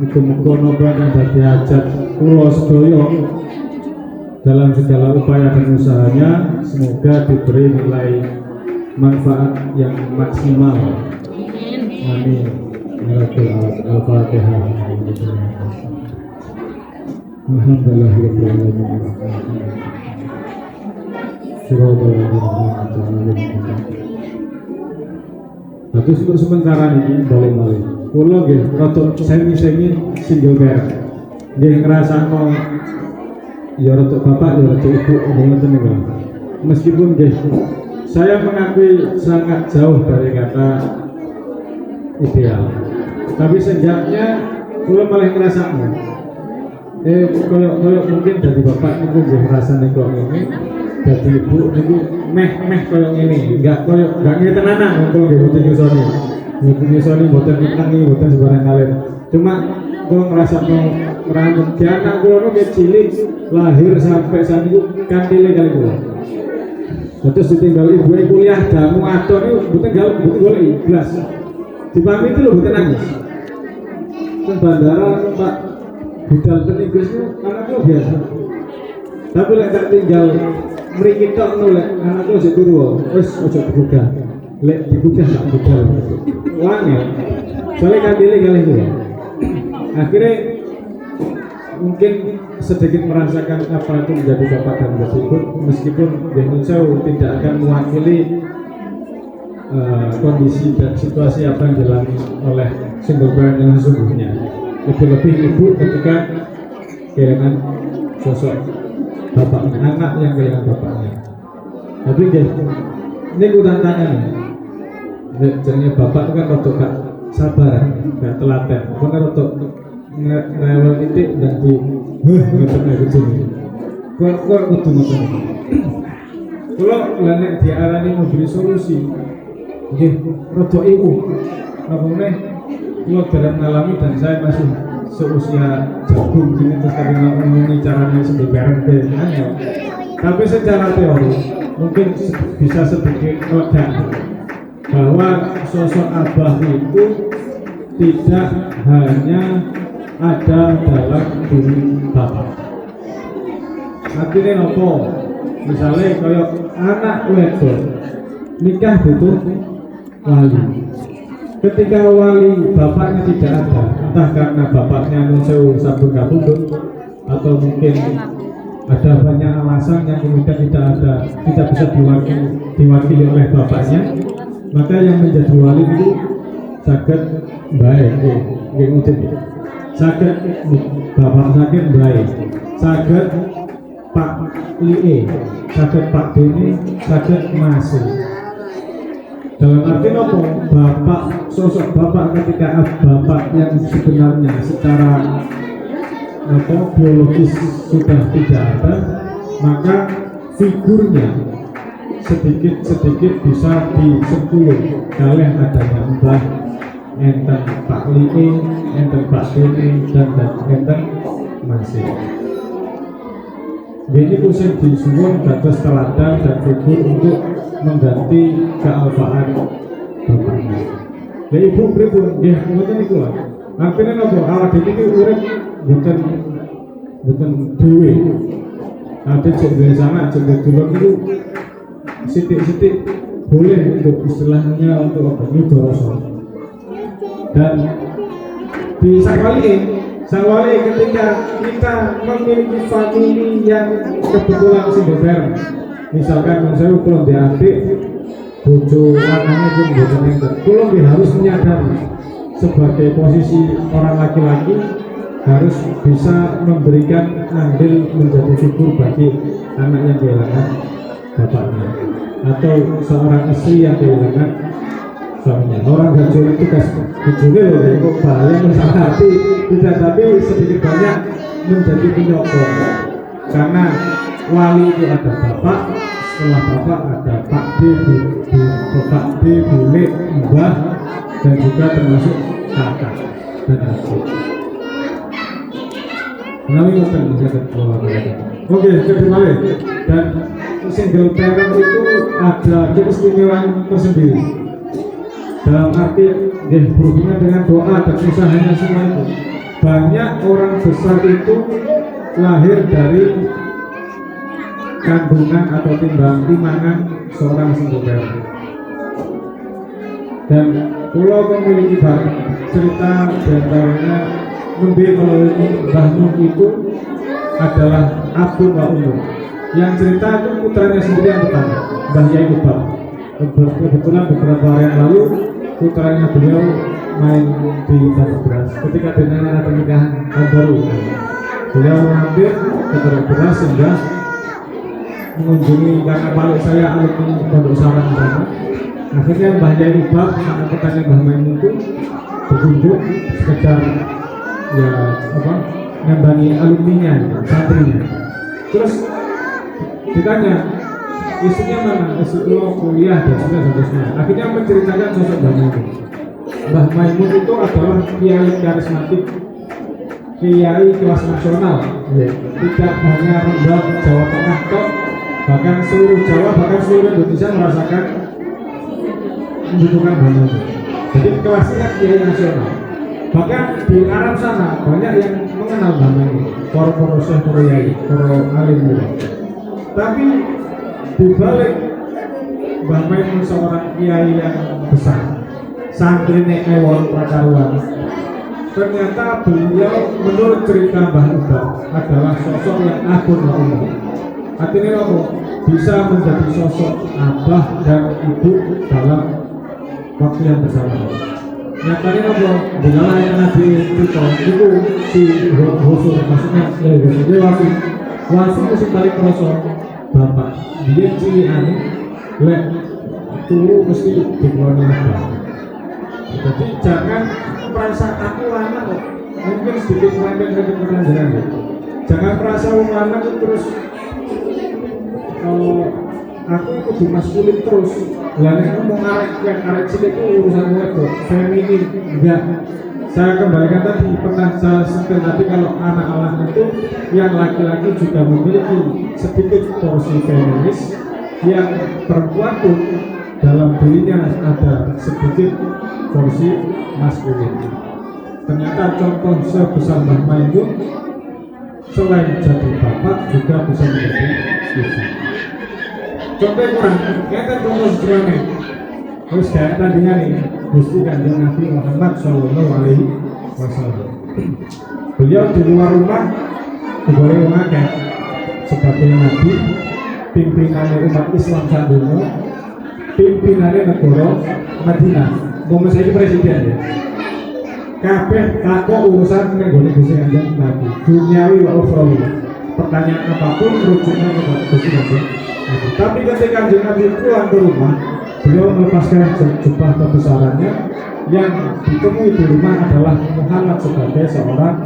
Speaker 4: muga-muga napa kang dadi hajat kula sedaya dalam segala upaya dan usahanya, semoga diberi nilai manfaat yang maksimal. Amin. Al-Fatihah. Alhamdulillahirabbil Tapi untuk sementara ini balik-balik. Kulo nggih rada semi-semi single parent. Nggih ngrasakno ya rada bapak ya rada ibu ngoten niku. Meskipun nggih saya mengakui sangat jauh dari kata ideal. Tapi sejaknya kulo malah ngrasakno koyo mungkin dari bapak niku nggih ngrasani kok ngene. Dadi ibu niku meh koyo ngene, enggak ngene tenanan kulo nggih mboten nyusoni. Mboten nyusoni, mboten nyenengi, mboten sembarang kalian. Cuma kulo ngrasakno ramen di anak kulo niku cilik lahir sampai saat niku kandile kali kulo. Terus ditinggal ibu kuliah damu adoh niku mboten golek blas. Dipamit itu lho mboten nangis. Teng bandara Pak budal ten Inggris niku anakku biasa. Tapi lek tak tinggal mriki tok nolak anakku sik turu wis ojo digugah. Lek digugah tak budal. Wangel. Soale kandile kali kuwi. Akhirnya mungkin sedikit merasakan apa itu menjadi bapak dan menjadi ibu, meskipun Indonesia tidak akan mewakili kondisi dan situasi apa yang dialami oleh single parent yang sesungguhnya. Lebih-lebih ibu ketika kehilangan sosok bapaknya, anak yang kehilangan bapaknya. Tapi ini ku tantangan nih. Jenenge bapak itu kan rotok gak sabar, gak telaten. Pokoknya rotok ngewel titik dan di ngoten iki. Kok kudu ngoten. Kalau lanek diarani memberi solusi, nggih rotok iku. Napa meneh kula dalam mengalami dan saya masih seusia jagung gini terus kali ngomongin caranya sebagai parent angel. Tapi secara teori mungkin bisa sedikit meledak bahwa sosok abah itu tidak hanya ada dalam diri bapak. Artinya apa? Misalnya kayak anak wedok nikah butuh wali. Ketika wali bapaknya tidak ada, entah karena bapaknya muncul sabun kabundut atau mungkin ada banyak alasan yang kemudian tidak bisa diwakili oleh bapaknya, maka yang menjadi wali itu saged baik, ngutip saged bapak saged baik, saged Pak Lie, saged Pak Dene, saged Masih. Dalam arti apa? Bapak, sosok bapak ketika bapak yang sebenarnya secara biologis sudah tidak ada, maka figurnya sedikit bisa disentuh oleh adanya mbah, enten Pak Lie, enten Pak Dene, dan enten Masih. Jadi kusen disuwun dados teladan dan figur untuk mengganti kealfaan bapaknya. Ya ibu pripun nggih ngoten niku lho. Artine napa awak dhewe iki urip mboten dhewe. Ate cek dhewe sama cek dulur niku sithik-sithik boleh untuk istilahnya untuk apa nyudoroso. Dan di Sawali ketika kita memiliki famili yang kebetulan single parent, misalkan saya kalau dia adik, bojo anaknya pun bojo nengker, kalau dia harus menyadari sebagai posisi orang laki-laki harus bisa memberikan andil menjadi figur bagi anak yang kehilangan bapaknya, atau seorang istri yang kehilangan suaminya. Orang gajul itu bujune loh, kok bahaya mensalah hati tidak, tapi sedikit banyak menjadi penyokong. karena wali itu ada bapak, setelah bapak ada Pak D, Bapak D, Bule, Mbah, dan juga termasuk kakak dan adik. Menawi ngoten bisa ketua. Oke, kedua dan single parent itu ada keistimewaan tersendiri. Dalam arti berhubungan dengan doa dan usahanya semua itu. Banyak orang besar itu lahir dari kandungan atau timbangan seorang single parent. Dan pulau memiliki cerita diantaranya Nembe melalui Mbah Nun itu adalah Abu wa Umum. Yang cerita itu putranya sendiri yang pertama, Mbah Yai Ubah. Kebetulan beberapa hari yang lalu putranya beliau main di Batok Beras ketika dengan pernikahan tahun baru. Beliau mampir ke Batok Beras sehingga mengunjungi karena balik saya alumni Pondok Saran di sana. Akhirnya Mbah Yai Ubah anak putranya Mbah Maimun itu berkunjung sekedar ya nyambangi alumninya, santrinya. Terus ditanya istrinya mana, istrinya kuliah dan seterusnya. Akhirnya menceritakan sosok Mbah Maimun. Mbah Maimun itu adalah kiai karismatik, kiai kelas nasional, tidak hanya Rembang Jawa Tengah toh, bahkan seluruh Jawa, bahkan seluruh Indonesia merasakan membutuhkan Mbah Maimun. Jadi kelasnya kiai nasional. Bahkan di Arab sana banyak yang mengenal Mbah Maimun, para syekh, para yai, para alim. Tapi di balik Mbah Maimun seorang kiai yang besar, santrine ewon prakaruan, ternyata beliau menurut cerita Mbah Ubah adalah sosok yang agung wa umum. Artinya apa? Bisa menjadi sosok abah dan ibu dalam waktu yang bersamaan. Nyatanya apa? Bila yang Nabi cerita itu si Rasul, maksudnya wasi mesti balik kroso bapak dia cilian lek turu mesti dikeloni abah. Jadi jangan merasa aku anak kok, mungkin sedikit melenceng ke penanjaran. Jangan merasa anak itu terus aku kudu maskulin terus. Lalu aku mau ngarek cilik itu urusan wedok, feminin, enggak. Saya kembalikan tadi, pernah saya sentuh tadi kalau anak-anak itu yang laki-laki juga memiliki sedikit porsi feminis, yang perempuan pun dalam dirinya ada sedikit porsi maskulin. Ternyata contoh sebesar Mbah Maimun selain jadi bapak juga bisa menjadi istri. Contoh kurang, kita contoh sederhana. Terus kayak tadinya nih, Gusti Kanjeng Nabi Muhammad Sallallahu Alaihi Wasallam. Beliau di luar rumah boleh memakai sebagai Nabi, pimpinannya umat Islam sadunya, pimpinannya negara Madinah. Mau saya presiden ya. Kabeh takok urusan nenggone Gusti Kanjeng Nabi, duniawi wa ukhrawi. Pertanyaan apapun rujuknya kepada Gusti Kanjeng. Tapi ketika Kanjeng Nabi pulang ke rumah, beliau melepaskan jubah kebesarannya. Yang ditemui di rumah adalah Muhammad sebagai seorang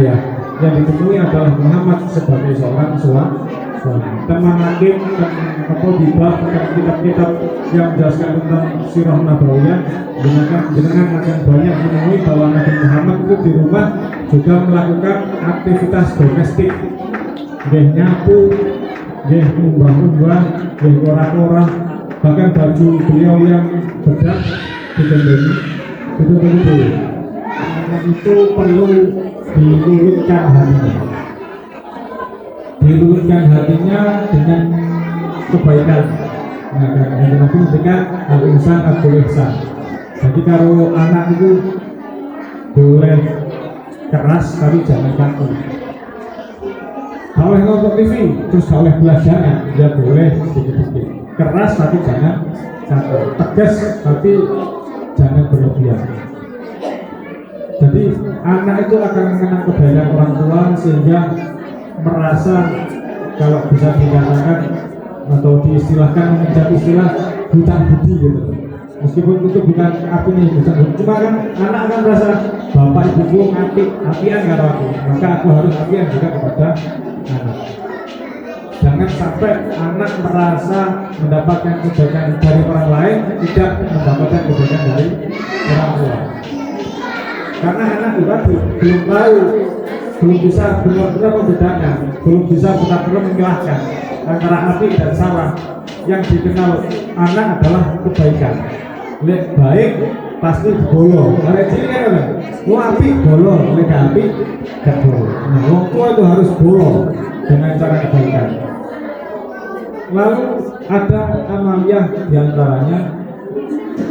Speaker 4: ayah. Yang ditemui adalah Muhammad sebagai seorang suami. Teman hakim atau di bab kitab-kitab yang menjelaskan tentang sirah nabawiyah, dengan akan banyak menemui bahwa Nabi Muhammad itu di rumah juga melakukan aktivitas domestik, nyapu, umbah-umbah, korak-korak, bahkan baju beliau yang bedak digendongi itu begitu. Itu perlu diluruskan hatinya dengan kebaikan. Nah, karena Nabi memberikan al-insan al-ihsan. Jadi kalau anak itu boleh keras tapi jangan kaku. Boleh nonton TV, terus boleh belajar, ya boleh sedikit-sedikit. Keras tapi jangan kaku. Tegas tapi jangan berlebihan. Jadi anak itu akan mengenang kebaikan orang tua sehingga merasa kalau bisa dikatakan atau diistilahkan mengejar istilah hutang budi gitu. Meskipun itu bukan artinya hutang budi, cuma kan anak akan merasa bapak bapak ibuku apian karo aku, maka aku harus apian juga kepada anak. Jangan sampai anak merasa mendapatkan kebaikan dari orang lain, tidak mendapatkan kebaikan dari orang tua. Karena anak juga belum tahu, belum bisa benar-benar membedakan, belum bisa benar-benar menyalahkan antara api dan salah. Yang dikenal anak adalah kebaikan. Lek baik pasti bolo. Lek cilik kan, mau api bolo, lek api gak bolo. Nah, orang tua itu harus bolo dengan cara kebaikan. Lalu ada amaliyah diantaranya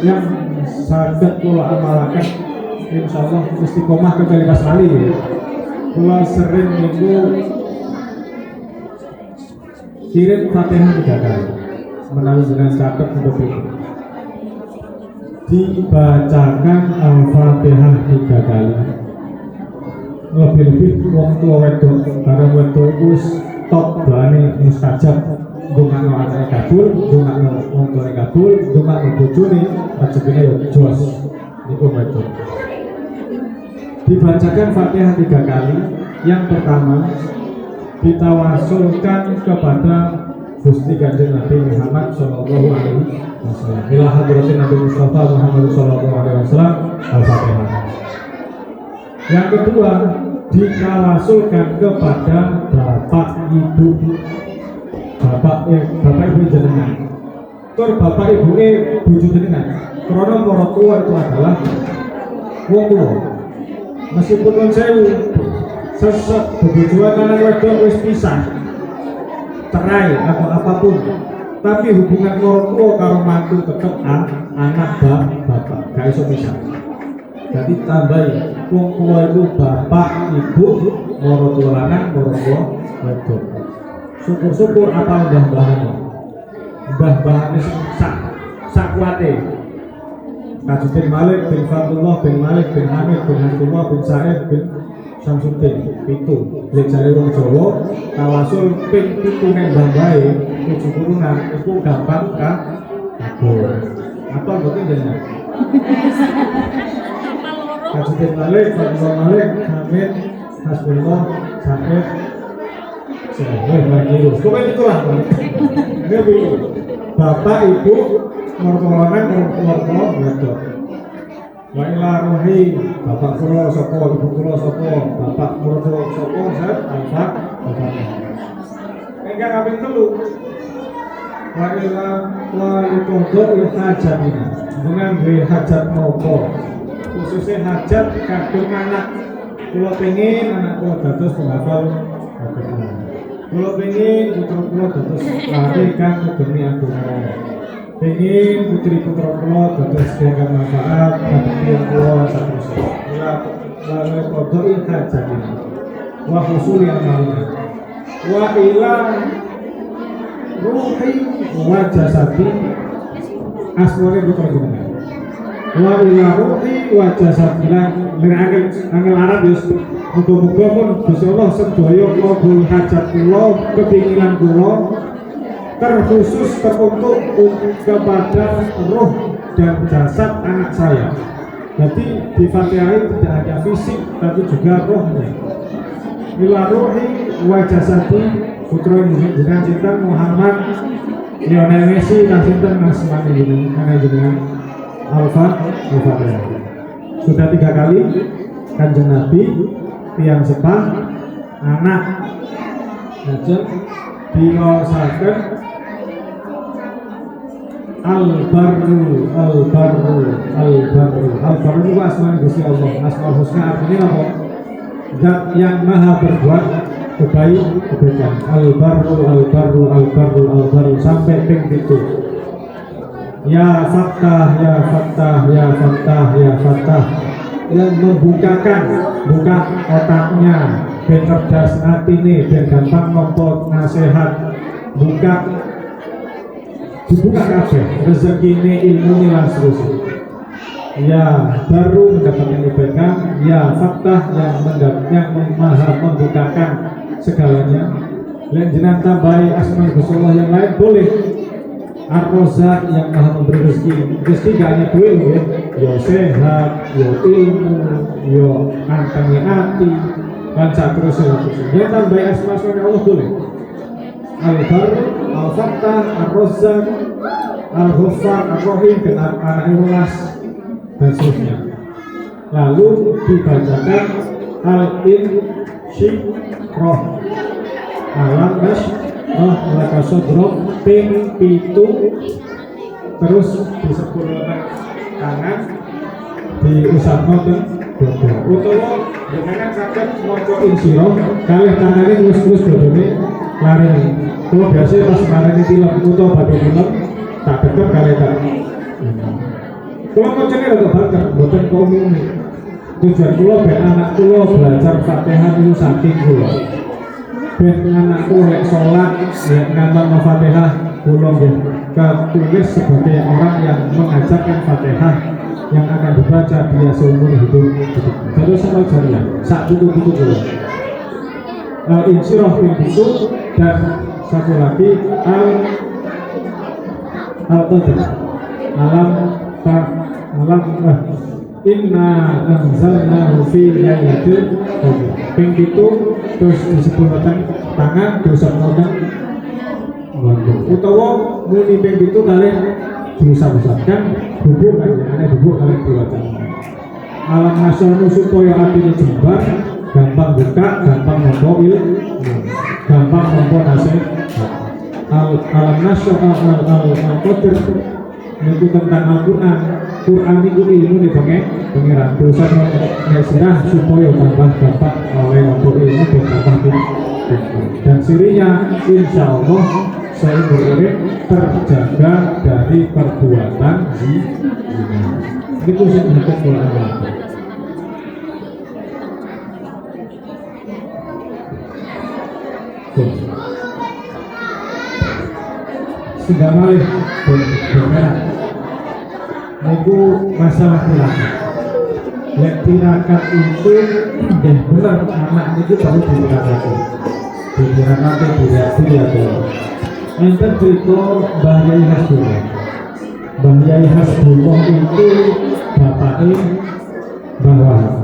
Speaker 4: yang sangat kula amalakan, insya Allah istiqomah kembali pas kali ya. Kula sering itu kirim Fatihah 3 kali menawi dengan catat untuk itu. Dibacakan Al-Fatihah 3 kali. Lebih-lebih wong tua wedok bareng wedok wis top bane mustajab. Dungakno anake kabul, dungakno wong tuane kabul, dungakno bojone rezekine yo jos. Niku wedok. Dibacakan Fatihah 3 kali. Yang pertama ditawasulkan kepada Gusti Kanjeng Nabi Muhammad Sallallahu Alaihi Wasallam. Ila hadratin Nabi Mustafa Muhammad Sallallahu Alaihi Wasallam. Al-Fatihah. Yang kedua ditawasulkan kepada bapak ibu jenengan. Tur bapak ibu bojo jenengan. Karena para tua itu adalah wong tua. Meskipun non sewu sesek bebojoan lanang wedok wis pisah, cerai atau apapun, tapi hubungan orang tua karo mantu tetep anak bapak, gak iso pisah. Jadi tambahi wong tua itu bapak, ibu, orang tua lanang, orang tua wedok. Syukur-syukur apa mbah-mbahane sak kuate. Kados bin Malik bin Fatullah bin Malik bin Hamid bin Abdullah bin Sa'id bin Samsudin itu lek jare wong Jawa tawasul ping 7 nek mbah-mbahe 7 turunan iku gampang kabul. Apa mboten jenengan? Kados bin Malik, Fatullah Malik, Hamid, Hasbullah, Sa'id lagi terus. Pokoknya itulah. Ini begitu. Bapak, ibu, mertua lanang, mertua wedok. Wa ila ruhi, bapak kula sapa, ibu kula sapa, bapak mertua sapa, bapak. Engkang kaping 3. Wa ila qadha hajatina. Dengan hajat nopo. Khususnya hajat kadung anak. Kula pengin anak kula dados penghafal Al-Qur'an. Kula pengin putra kula dados lari kang ngedemi agama. Pengin putri-putra kula dados kang manfaat bagi kula saterusé. Lalu qadha hajatina. Wa husuli amalina. Wa ila ruhi wa jasadi asmane putra jenengan. Wa ila ruhi wa jasadi angel Arab ya. Muga-muga pun Gusti Allah sedaya kabul hajat kula, kepinginan kula terkhusus teruntuk kepada roh dan jasad anak saya. Jadi di Fatihah tidak hanya fisik tapi juga rohnya. Ila ruhi wa jasadi putra jenengan cinta Muhammad Lionel Messi dan cinta Asmani jenengan Al-Fatihah. Sudah 3 kali Kanjeng Nabi tiang sepah anak ajeng diwaosaken al-barru itu asma Gusti Allah. Asmaul Husna artinya apa? Zat yang maha berbuat kebaikan. Al-barru sampai ping 7. Ya Fattah yang membukakan buka otaknya, ben cerdas atine, ben gampang nampa nasihat, dibuka kabeh rezekine, ilmune lan seterusnya. Ya baru mendapatkan kebaikan, ya Fattah yang maha membukakan segalanya. Lan jenengan tambahi asma Gusti Allah yang lain boleh. Ar-Razzaq yang maha memberi rezeki. Rezeki gak hanya duit ya, yo sehat, yo ilmu, yo antangi hati, dan seterusnya. Ya tambah asma-asma Allah boleh. Al-Bar, Al-Fattah, Ar-Razzaq, Al-Ghaffar, Ar-Rahim, dan anak ulas dan seterusnya. Lalu dibacakan Al-Insyirah, Alam Nashrah Laka Sadrak ping 7, terus disepuluhkan tangan diusapno teng dodo utawa jenengan saged maca insyirah kalih tangane ngus-ngus dodone lari. Kulo biasa pas marani film utawa badhe film tak deket kalih tak. Kulo macane rada banter mboten kok umum. Tujuan kulo ben anak kulo belajar Fatihah itu saking kulo. Ben anakku lek sholat lek ngapal Fatihah kulo nggih ketulis sebagai orang yang mengajarkan Fatihah yang akan dibaca dia seumur hidup. Jadi sama jariah sak buku-buku kulo. Insyirah itu dan satu lagi al-qadr alam inna anzalnahu fi lailatul qadr ping 7 terus disebutkan tangan diusapkan utawa muni ping 7 kalian diusap-usapkan bubuk kalian bubuk kalian diwaca alam nasyanu supaya hatinya jembar gampang buka gampang nompo ilmu gampang nompo nasihat alam nasyanu al-qadr itu tentang Al-Quran. Quran itu ilmu nih pengiran dosa nesirah supaya tambah dapat oleh untuk ilmu dan tambah dan sirinya insya Allah seumur hidup terjaga dari perbuatan zina. Itu sih untuk Quran. Sudah malih benar. Itu masalah tirakat. Lek tirakat itu dan benar anak itu baru ditirakat. Ditirakat itu. Enten cerita Mbah Yai Hasbullah. Mbah Yai Hasbullah itu bapaknya Mbah Wahab.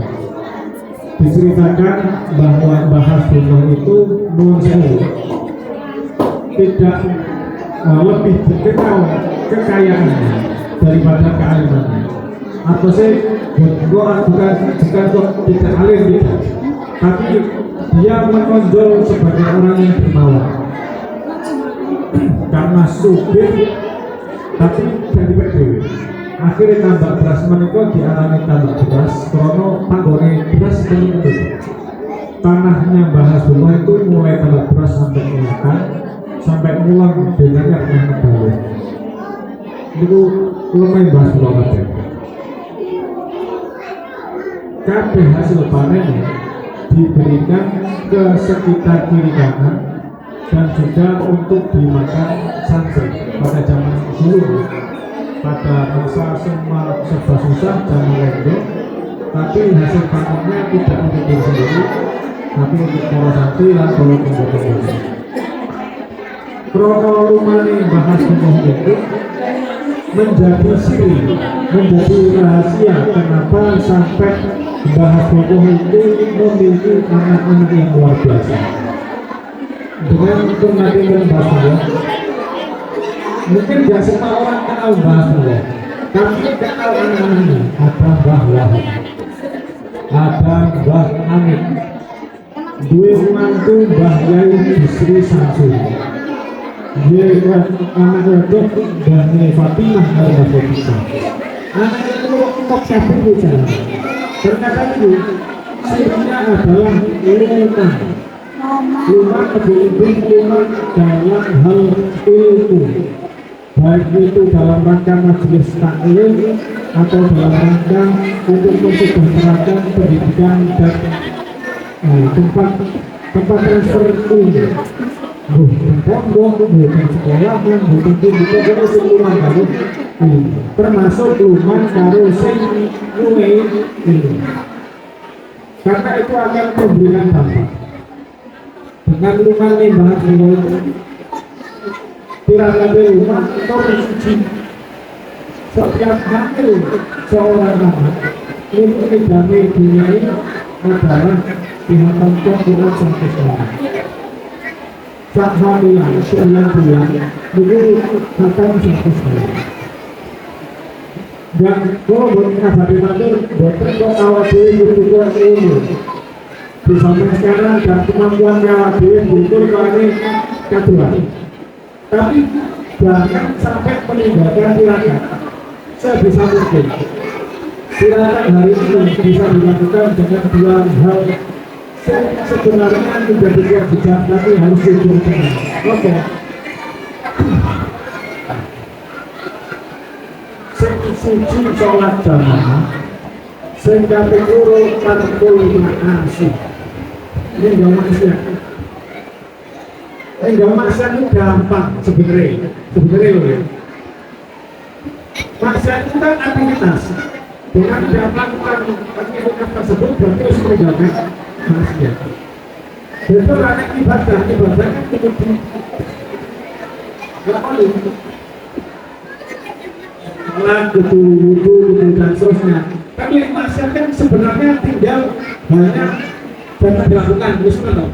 Speaker 4: Diceritakan bahwa Mbah Hasbullah itu nuwun sewu tidak lebih dikenal kekayaannya daripada kealimannya. Apa sih? Bukan tidak alim tidak, tapi dia menonjol sebagai orang yang dermawan karena subir tapi jadi PDW. Akhirnya tambak beras menikah dialami tambak beras karena panggone beras itu tanahnya Mbah Hasbullah itu mulai tambak beras sampai kelihatan sampai mulang dengan yang bawah. Itu lumayan bahas banget. Kabeh hasil panennya diberikan ke sekitar kiri kanan dan juga untuk dimakan santri pada zaman dulu. Pada masa semua serba susah zaman lendo, tapi hasil panennya tidak untuk diri sendiri, tapi untuk para santri dan para pembuat. Krono lumane bahas itu menjadi siri, menjadi rahasia kenapa sampai bahas itu memiliki anak-anak yang luar biasa. Dengan pengadilan bahasa, mungkin tidak semua orang kenal bahasa, tapi kenal anak-anaknya. Ada Mbah Wahab, ada Mbah Anik, dua mantu Mbah Yai Bisri Samsul. Dia anak itu dan Fatimah ada Fatimah. Anak itu kok siapa bicara? Ternyata itu sirnya adalah ilmu. Ilmu kebimbing ilmu dalam hal ilmu. Baik itu dalam rangka majelis taklim atau dalam rangka untuk mensejahterakan pendidikan dan tempat transfer ilmu. Pondok, bukan sekolah, bukan pendidikan semua kali, termasuk luman karo sing luwe ini. Karena itu akan memberikan dampak. Dengan luman nih bahas itu, tirakat umat nomor 1. Setiap hari seorang anak untuk idame dunia ini adalah dihantamkan Quran sampai sekarang. Sak harian bulan itu hatam sampai sekarang. Dan kalau berkata bagaimana dokter kok awal diri berbuat ilmu di sampai sekarang dan kemampuan awal diri butuh kali kedua. Tapi jangan sampai meninggalkan tirakat. Saya bisa mungkin tirakat hari ini bisa dilakukan dengan dua hal sebenarnya tidak berkewajiban tapi harus dilakukan. Oke. Suci sholat jamaah sehingga guru parkul makasih ini gak maksiat itu gampang sebenarnya loh. Maksiat itu kan aktivitas dengan tidak melakukan aktivitas tersebut berarti harus meninggalkan maksiat. Itu karena ibadah kan kemudian gak boleh sholat, wudu, dan seterusnya. Tapi maksiat kan sebenarnya tinggal hanya dapat dilakukan. Misalnya,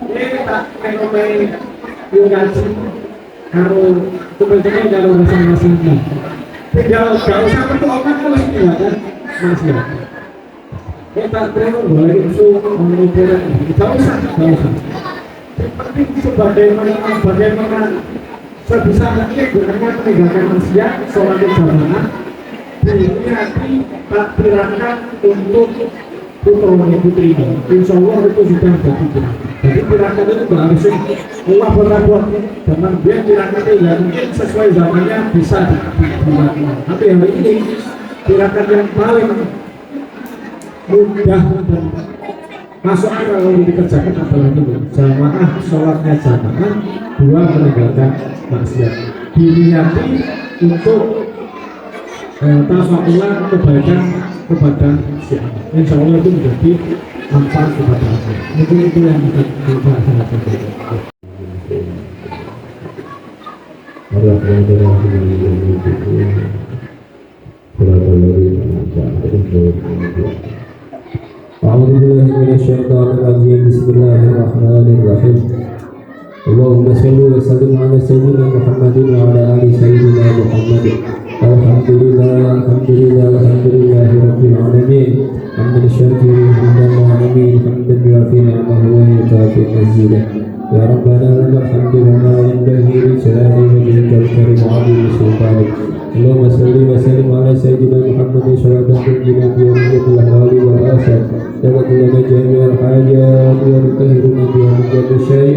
Speaker 4: ini tak fenomena yang ngaji, kalau teman-teman kalau bersama-sama, tinggal gak usah berdoakan kalau meninggalkan maksiat. Kita terima boleh usul mengumpulkan, gak usah. Yang penting bagaimana sebisa mungkin dengan meninggalkan maksiat, sholat jamaah, diniati takbirakan untuk putra putri ini. Insya Allah itu sudah jadi. Jadi tirakat itu nggak harus Allah berlakuan, karena dia tirakat itu ya mungkin sesuai zamannya bisa dilakukan. Tapi hari ini tirakat yang paling mudah dan masuk kalau dikerjakan adalah itu jamaah, sholatnya jamaah, dua meninggalkan maksiat, diniati untuk tafakulah kebaikan kepada siapa. Insya Allah itu menjadi manfaat kepada kita. Mungkin itu yang kita bahas. أعوذ بالله من الشيطان الرجيم بسم الله الرحمن الرحيم اللهم صل وسلم على سيدنا محمد وعلى آل سيدنا محمد الحمد لله رب العالمين حمدا شاكرا حمدا العالمين حمدا يوافي نعمه ويكافئ مزيدا يا ربنا لك الحمد لما ينبغي لجلال وجهك الكريم وعظيم سلطانك اللهم صل وسلم على سيدنا محمد صلاة تنجينا بها من الأهوال والآفات تغفر لنا جميع الحاجات وتطهرنا بها من كل شيء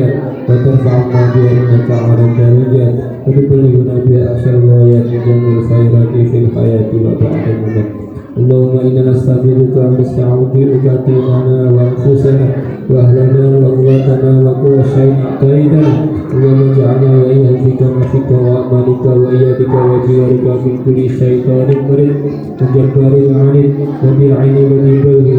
Speaker 4: وترفعنا بها إنك أعلى الدرجات وتبلغنا بها أقصى الغايات من جميع الخيرات في الحياة وبعد الممات اللهم إنا نستغفرك ونستعوذك ديننا وأنفسنا وأهلنا وأمواتنا وكل شيء أعطيتنا اللهم اجعلنا وإياك فيك وأمانك وإياك وجوارك من كل شيطان مريض وجبار عنيد ومن عين ومن بغي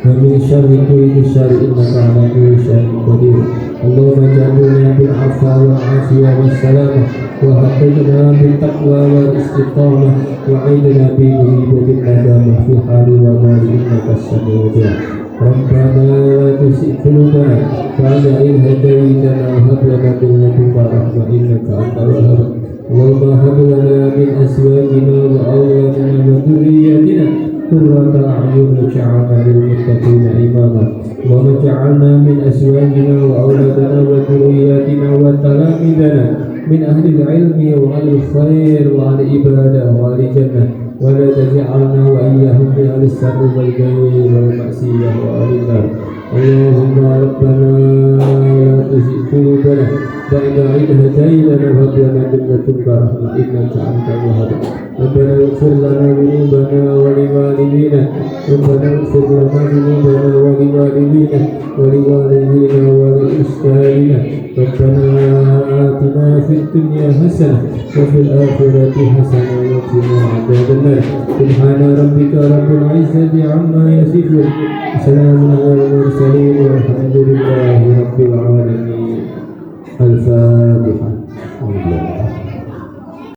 Speaker 4: ومن شر كل شر إنك على كل شيء قدير اللهم اجعلنا بالعفو والعافية والسلامة وحفظنا بالتقوى والاستقامة وعيدنا بالغيب بالندامة في حال ومال إنك السميع الدعاء ربنا لا تزغ قلوبنا بعد إذ هديتنا وهب لنا من لدنك رحمة إنك أنت الوهاب اللهم هب لنا من أزواجنا وأولادنا وذرياتنا قرة أعين واجعلنا للمتقين إماما اللهم اجعلنا من أزواجنا وأولادنا وذرياتنا وتلاميذنا من أهل العلم وأهل الخير وأهل العبادة وأهل الجنة ولا تجعلنا وإياهم من أهل الشر والبغي والمعصية وأهل النار اللهم ربنا لا تزغ قلوبنا بعد إذ هديتنا وهب لنا من لدنك رحمة إنك أنت الوهاب ربنا اغفر لنا ذنوبنا ولوالدينا ربنا اغفر لنا ذنوبنا ولوالدينا ولإخواننا ربنا آتنا في الدنيا حسنة وفي الآخرة حسنة وقنا عذاب النار سبحان ربك رب العزة عما يصفون وسلام على المرسلين والحمد لله رب العالمين. الفاتحة. belum.